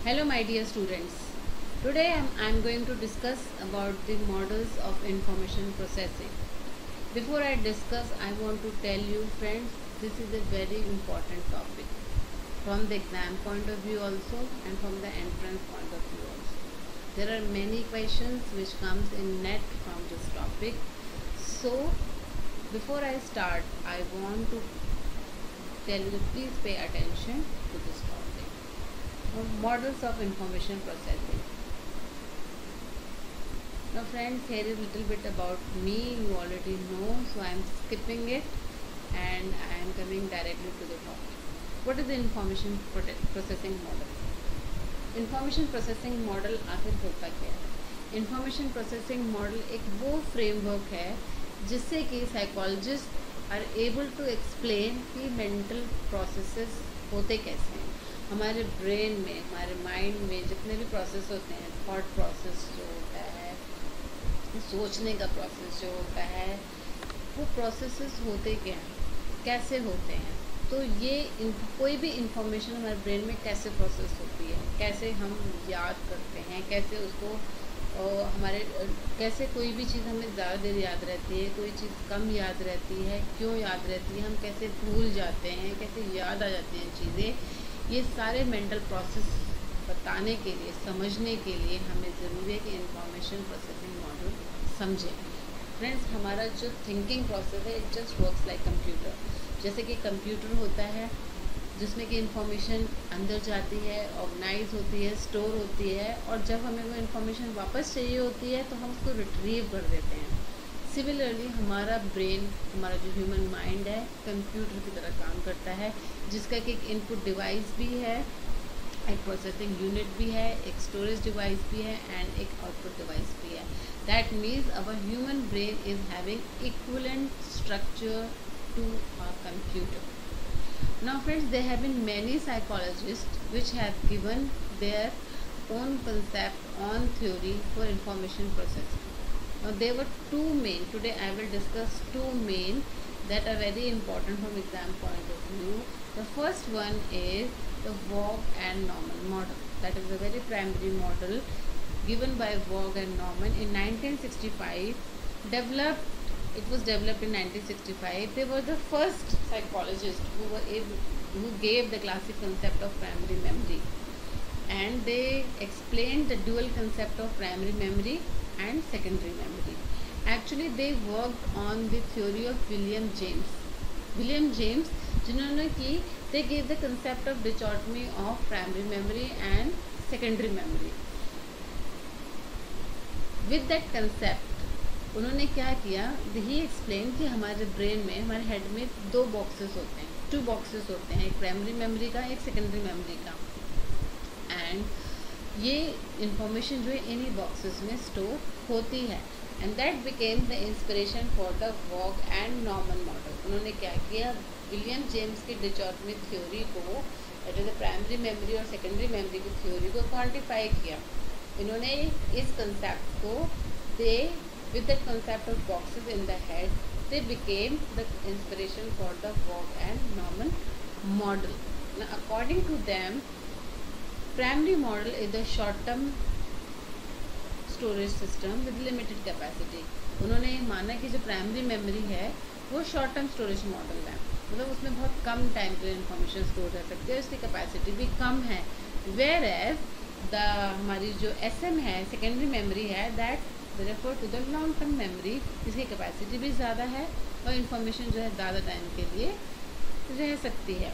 Hello my dear students. Today I'm going to discuss about the models of information processing. Before I discuss, I want to tell you friends, this is a very important topic from the exam point of view also and from the entrance point of view also. There are many questions which comes in net from this topic. So before I start, I want to tell you, please pay attention to this topic. Models of information processing. Now friends, here is a little bit about me, you already know, so I am skipping it and I am coming directly to the topic. What is the information processing model? Information processing model आखिर होता क्या है? Information processing model एक वो framework है जिससे कि psychologist are able to explain कि मेंटल प्रोसेसेस होते कैसे हैं, हमारे ब्रेन में, हमारे माइंड में जितने भी प्रोसेस होते हैं, थॉट प्रोसेस जो होता है, सोचने का प्रोसेस जो होता है, वो प्रोसेसेस होते क्या हैं, कैसे होते हैं. तो ये कोई भी इंफॉर्मेशन हमारे ब्रेन में कैसे प्रोसेस होती है, कैसे हम याद करते हैं, कैसे उसको हमारे कैसे कोई भी चीज़ हमें ज़्यादा देर याद रहती है, कोई चीज़ कम याद रहती है, क्यों याद रहती है, हम कैसे भूल जाते हैं, कैसे याद आ जाती हैं चीज़ें, ये सारे मेंटल प्रोसेस बताने के लिए, समझने के लिए हमें ज़रूरी है कि इंफॉर्मेशन प्रोसेसिंग मॉडल समझें. फ्रेंड्स, हमारा जो थिंकिंग प्रोसेस है it just works like computer. जैसे कि कंप्यूटर होता है जिसमें कि इंफॉर्मेशन अंदर जाती है, ऑर्गेनाइज होती है, स्टोर होती है, और जब हमें वो इंफॉर्मेशन वापस चाहिए होती है तो हम उसको रिट्रीव कर देते हैं. सिमिलरली हमारा ब्रेन, हमारा जो ह्यूमन माइंड है, कंप्यूटर की तरह काम करता है, जिसका कि एक इनपुट डिवाइस भी है, एक प्रोसेसिंग यूनिट भी है, एक स्टोरेज डिवाइस भी है एंड एक आउटपुट डिवाइस भी है. That means our human brain is having equivalent structure to our computer. Now friends, there have been many psychologists which have given their own concept on theory for information processing. Now there were two main, today I will discuss two main that are very important from exam point of view. The first one is the Vog and Norman model. That is a very primary model given by Vog and Norman in 1965. It was developed in 1965. They were the first psychologists who gave the classic concept of primary memory, and they explained the dual concept of primary memory and secondary memory. Actually they worked on the theory of William James जिन्होंने की they gave the concept of dichotomy of primary memory and secondary memory. With that concept उन्होंने क्या किया, ही explain कि हमारे brain में, हमारे head में दो बॉक्सेस होते हैं, टू बॉक्सेस होते हैं, एक प्राइमरी मेमोरी का, एक सेकेंडरी मेमोरी का, एंड ये इंफॉर्मेशन जो है इन्हीं बॉक्सेस में स्टोर होती है. And that became the inspiration for the Waugh and Norman model. उन्होंने क्या किया, विलियम जेम्स की डिचॉटमी थ्योरी को, that is the primary memory और सेकेंडरी मेमोरी की थ्योरी को क्वान्टिफाई किया. इन्होंने इस कंसेप्ट को with the concept of boxes in the head, they became the inspiration for the Vog and Norman model. Now, according to them, primary model is the short-term storage system with limited capacity. उन्होंने माना कि जो primary memory है वो short term storage model है, मतलब उसमें बहुत कम टाइम के लिए इंफॉर्मेशन स्टोर रह सकती है, उसकी कैपेसिटी भी कम है. वेयर एज हमारी जो SM है, सेकेंडरी मेमोरी है, that refer to the long term memory, जिसकी कैपेसिटी भी ज़्यादा है और इन्फॉर्मेशन जो है ज़्यादा टाइम के लिए रह सकती है.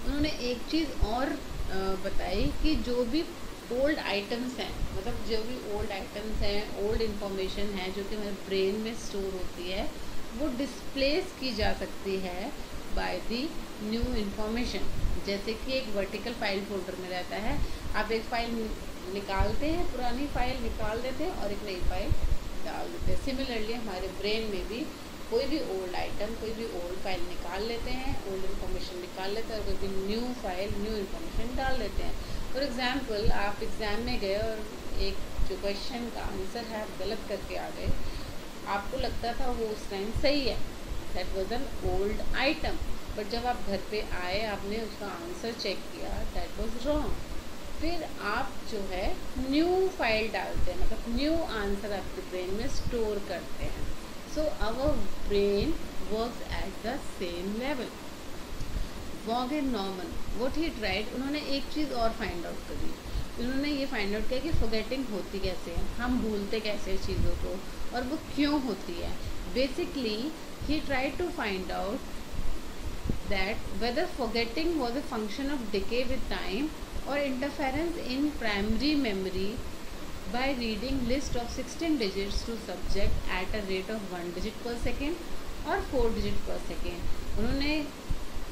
उन्होंने एक चीज़ और बताई कि जो भी ओल्ड आइटम्स हैं, मतलब जो भी ओल्ड आइटम्स हैं, ओल्ड इन्फॉर्मेशन है जो कि हमारे ब्रेन में स्टोर होती है, वो डिस्प्लेस की जा सकती है बाय दी न्यू इन्फॉर्मेशन. जैसे कि एक वर्टिकल फाइल फोल्डर में रहता है, आप एक फाइल निकालते हैं, पुरानी फाइल निकाल देते हैं और एक नई फाइल डाल देते हैं. सिमिलरली हमारे ब्रेन में भी कोई भी ओल्ड आइटम, कोई भी ओल्ड फाइल निकाल लेते हैं, ओल्ड इन्फॉर्मेशन निकाल लेते हैं और कोई भी न्यू फाइल, न्यू इन्फॉर्मेशन डाल लेते हैं. फॉर एग्जांपल, आप एग्ज़ाम में गए और एक जो क्वेश्चन का आंसर है आप गलत करके आ गए, आपको लगता था वो उस टाइम सही है, that was an old item, but जब आप घर पे आए, आपने उसका आंसर चेक किया, दैट वाज रॉन्ग. फिर आप जो है न्यू फाइल डालते हैं, मतलब न्यू आंसर आपके ब्रेन में स्टोर करते हैं. So our brain works at the same level. Waugh and Norman what he tried, उन्होंने एक चीज़ और फाइंड आउट करी. उन्होंने ये फाइंड आउट किया कि फॉरगेटिंग होती कैसे है, हम भूलते कैसे हैं चीज़ों को, और वो क्यों होती है. Basically he tried to find out that whether forgetting was a function of decay with time or interference in primary memory by reading list of 16 digits to subject at a rate of 1 digit per second or 4 digit per second. उन्होंने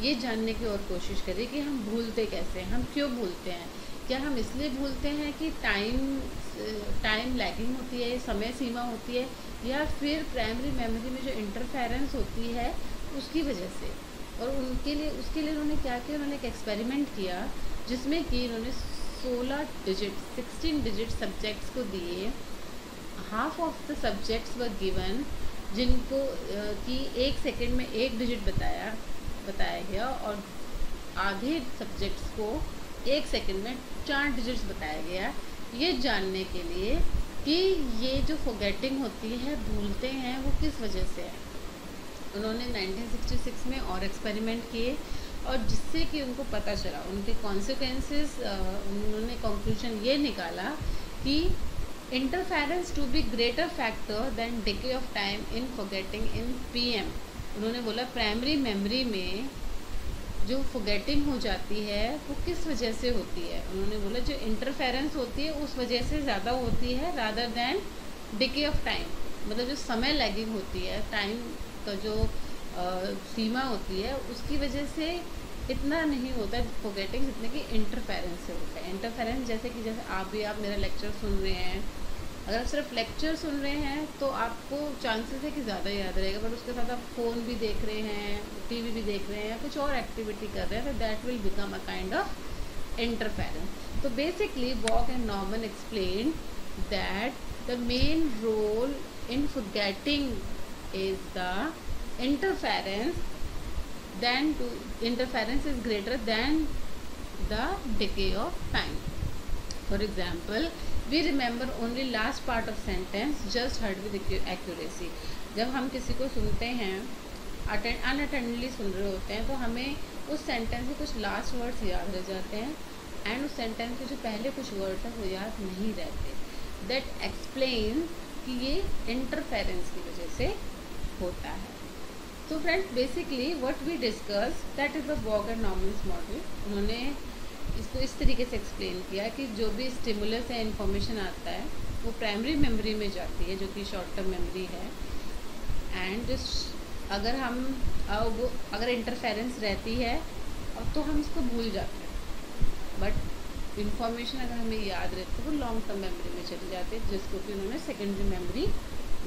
ये जानने की और कोशिश करी कि हम भूलते कैसे हैं, हम क्यों भूलते हैं. क्या हम इसलिए भूलते हैं कि टाइम लैगिंग होती है, समय सीमा होती है, या फिर प्राइमरी मेमोरी में जो इंटरफेरेंस होती है उसकी वजह से. और उसके लिए उन्होंने क्या किया, उन्होंने एक एक्सपेरिमेंट किया जिसमें कि उन्होंने 16 डिजिट सब्जेक्ट्स को दिए. Half of the subjects were given जिनको कि 1 सेकेंड में 1 डिजिट बताया गया, और आधे सब्जेक्ट्स को 1 सेकेंड में 4 डिजिट्स बताया गया, ये जानने के लिए कि ये जो फॉरगेटिंग होती है, भूलते हैं, वो किस वजह से है. उन्होंने 1966 में और एक्सपेरिमेंट किए, और जिससे कि उनको पता चला, उनके कॉन्सिक्वेंसेस, उन्होंने कंक्लूजन ये निकाला कि interference to be greater factor than decay of time in forgetting in PM. उन्होंने बोला प्राइमरी मेमोरी में जो फॉरगेटिंग हो जाती है वो किस वजह से होती है. उन्होंने बोला जो इंटरफेरेंस होती है उस वजह से ज़्यादा होती है rather than decay of time. मतलब जो समय लैगिंग होती है, टाइम का जो सीमा होती है, उसकी वजह से इतना नहीं होता है फॉरगेटिंग जितने कि इंटरफेरेंस से होता है. इंटरफेरेंस जैसे आप मेरा लेक्चर सुन रहे हैं, अगर आप सिर्फ लेक्चर सुन रहे हैं तो आपको चांसेस है कि ज़्यादा याद रहेगा, बट उसके साथ आप फ़ोन भी देख रहे हैं, टीवी भी देख रहे हैं, या कुछ और एक्टिविटी कर रहे हैं, तो that will become a kind of interference. तो basically Waugh and Norman explain that the main role in forgetting is the interference is greater than the decay of time. For example, we remember only last part of sentence just heard with accuracy. जब हम किसी को सुनते हैं, अनअटेंडली सुन रहे होते हैं, तो हमें उस सेंटेंस के कुछ लास्ट वर्ड्स याद रह जाते हैं, एंड उस सेंटेंस के जो पहले कुछ वर्ड्स हैं वो याद नहीं रहते. दैट एक्सप्लेन कि ये इंटरफेरेंस की वजह से होता है. तो friends basically what we discuss that is the Waugh and Norman model. उन्होंने इसको इस तरीके से एक्सप्लेन किया कि जो भी स्टिमुलस है, इंफॉर्मेशन आता है, वो प्राइमरी मेमोरी में जाती है जो कि शॉर्ट टर्म मेमोरी है, एंड अगर इंटरफेरेंस रहती है तो हम इसको भूल जाते हैं, बट इंफॉर्मेशन अगर हमें याद रहती है वो लॉन्ग टर्म मेमोरी में चली जाती है, जिसको कि उन्होंने सेकेंडरी मेमोरी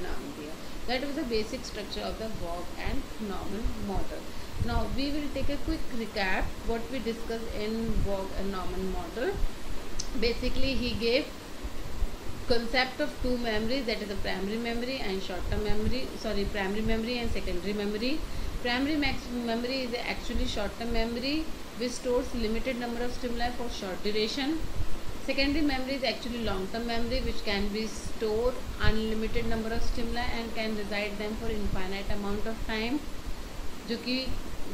नाम दिया. That was the basic structure of the Vog and Norman model. Now we will take a quick recap what we discussed in Vog and Norman model. Basically he gave concept of two memories, that is the primary memory and short-term memory, primary memory and secondary memory. Primary memory is actually short-term memory which stores limited number of stimuli for short duration. Secondary memory is actually long-term memory which can be stored unlimited number of stimuli and can reside them for infinite amount of time, जो कि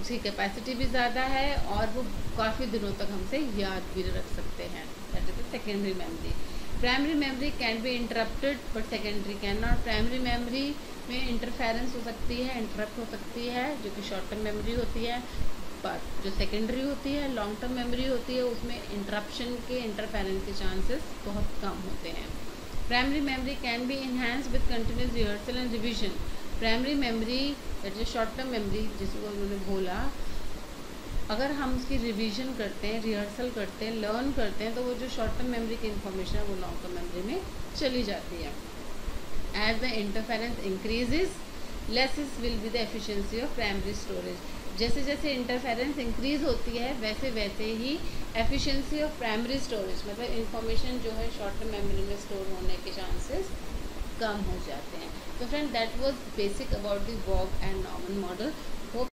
उसकी capacity भी ज़्यादा है और वो काफ़ी दिनों तक हमसे याद भी रख सकते हैं. That is the secondary memory. Primary memory can be interrupted but secondary can not. Primary memory में इंटरफेरेंस हो सकती है, इंटरप्ट हो सकती है, जो कि शॉर्ट टर्म मेमोरी होती है, बट जो सेकेंडरी होती है, लॉन्ग टर्म मेमोरी होती है, उसमें इंटरप्शन के, इंटरफेरेंस के चांसेस बहुत कम होते हैं. Primary memory can be enhance with continuous rehearsal and revision. Primary memory that is short term memory जिसको उन्होंने बोला, अगर हम उसकी रिवीजन करते हैं, रिहर्सल करते हैं, लर्न करते हैं, तो वो जो शॉर्ट टर्म मेमोरी की इन्फॉर्मेशन है वो लॉन्ग टर्म मेमोरी में चली जाती है. As the interference increases less will be the efficiency of primary storage. जैसे जैसे इंटरफेरेंस इंक्रीज होती है वैसे वैसे ही एफिशिएंसी ऑफ प्राइमरी स्टोरेज, मतलब इंफॉर्मेशन जो है शॉर्ट टर्म मेमोरी में स्टोर होने के चांसेस कम हो जाते हैं. तो friend that was basic about the Waugh and Norman model.